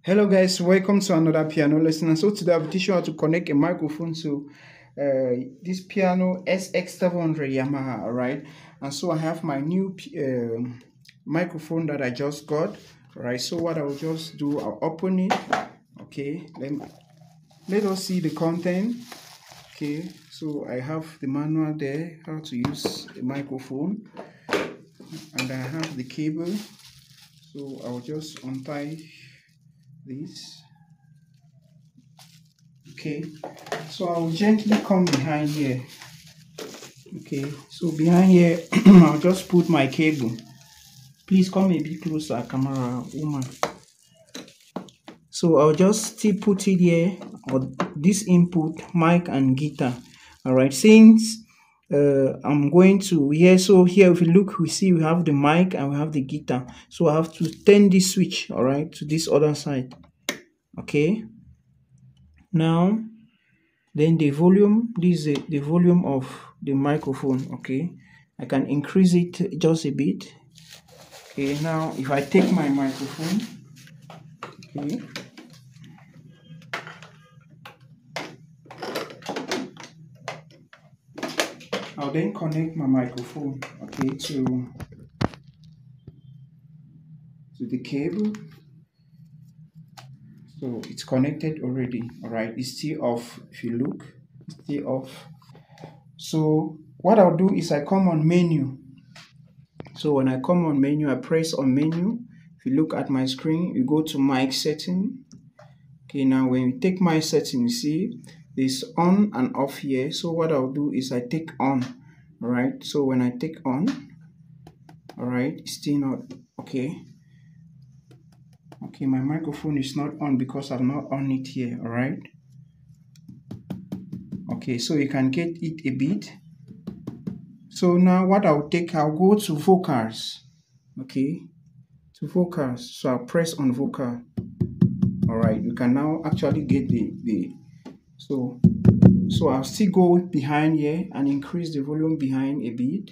Hello guys, welcome to another piano lesson. And so today I'll be teaching you how to connect a microphone to this piano SX700 Yamaha, alright? And so I have my new microphone that I just got, alright? So what I'll just do, I'll open it, okay? Let us see the content, okay? So I have the manual there, how to use a microphone, and I have the cable. So I'll just untie this. Okay, so I'll gently come behind here. Okay, so behind here I'll just put my cable. Please come a bit closer, camera woman. So I'll just still put it here, or this input, mic and guitar. All right, since I'm going to here, so here if you look, we see we have the mic and we have the guitar. So I have to turn this switch, all right, to this other side. Okay, now then the volume, this is the volume of the microphone. Okay, I can increase it just a bit. Okay, now if I take my microphone, okay, I'll then connect my microphone, okay, to the cable. So it's connected already. All right, it's still off. If you look, it's still off. So what I'll do is I come on menu. So when I come on menu, I press on menu. If you look at my screen, you go to mic setting. Okay, now when you take mic setting, you see this on and off here. So what I'll do is I take on. All right, so when I take on, all right, it's still not okay. Okay, my microphone is not on because I've not on it here. All right, okay, so you can get it a bit. So now what I'll go to vocals. Okay, to vocals. So I'll press on vocal. All right, you can now actually get the so I'll still go behind here and increase the volume behind a bit.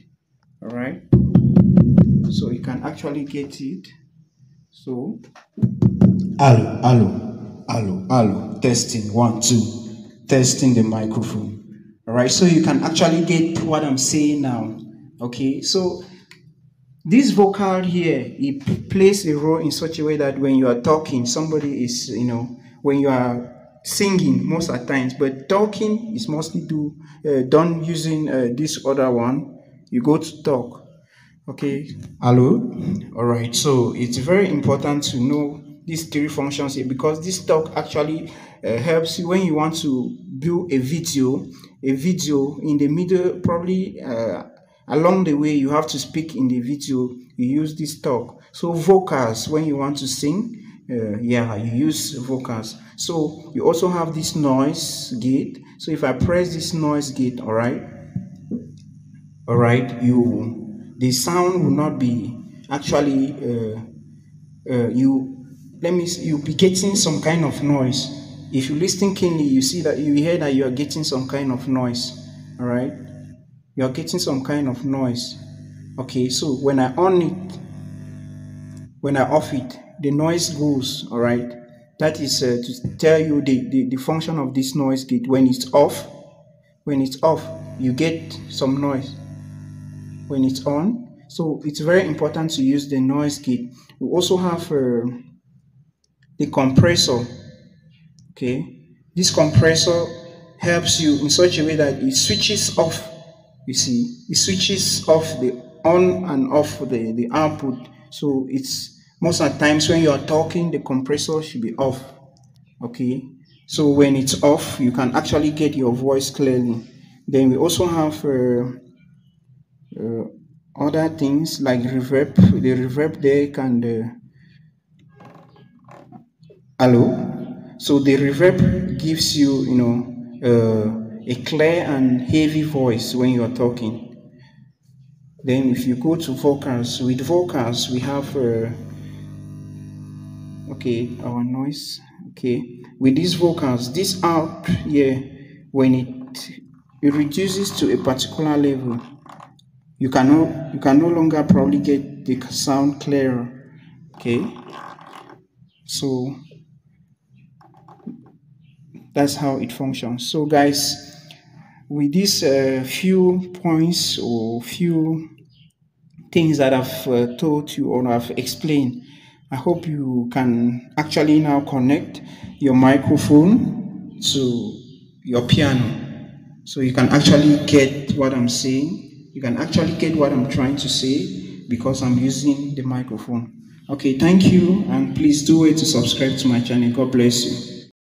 All right, so you can actually get it. So hello, testing 1 2, testing the microphone. All right, so you can actually get what I'm saying now. Okay, so this vocal here, it plays a role in such a way that when you are talking, somebody is, when you are singing most of the times, but talking is mostly done using this other one. You go to talk. Okay, hello. All right, so it's very important to know these three functions here, because this talk actually helps you when you want to build a video in the middle, probably along the way you have to speak in the video, you use this talk. So vocals, when you want to sing, you use vocals. So you also have this noise gate. So if I press this noise gate, all right, the sound will not be actually you'll be getting some kind of noise. If you listen keenly, you hear that you are getting some kind of noise. All right, you are getting some kind of noise. Okay, so when I on it, when I off it, the noise goes. All right, that is to tell you the function of this noise gate. When it's off, you get some noise. When it's on, so it's very important to use the noise gate. We also have the compressor. Okay, this compressor helps you in such a way that it switches off. You see, it switches off the on and off the output. So it's most of the times when you are talking, the compressor should be off. Okay, so when it's off, you can actually get your voice clearly. Then we also have other things like reverb. The reverb there can hello. So the reverb gives you a clear and heavy voice when you are talking. Then if you go to vocals, with vocals we have okay, our noise. Okay, with these vocals, this out here, when it reduces to a particular level, you can no longer probably get the sound clearer. Okay, so That's how it functions. So guys, with these few points or few things that I've told you or I've explained, I hope you can actually now connect your microphone to your piano. So you can actually get what I'm saying. You can actually get what I'm trying to say because I'm using the microphone. Okay, thank you, and please do wait to subscribe to my channel. God bless you.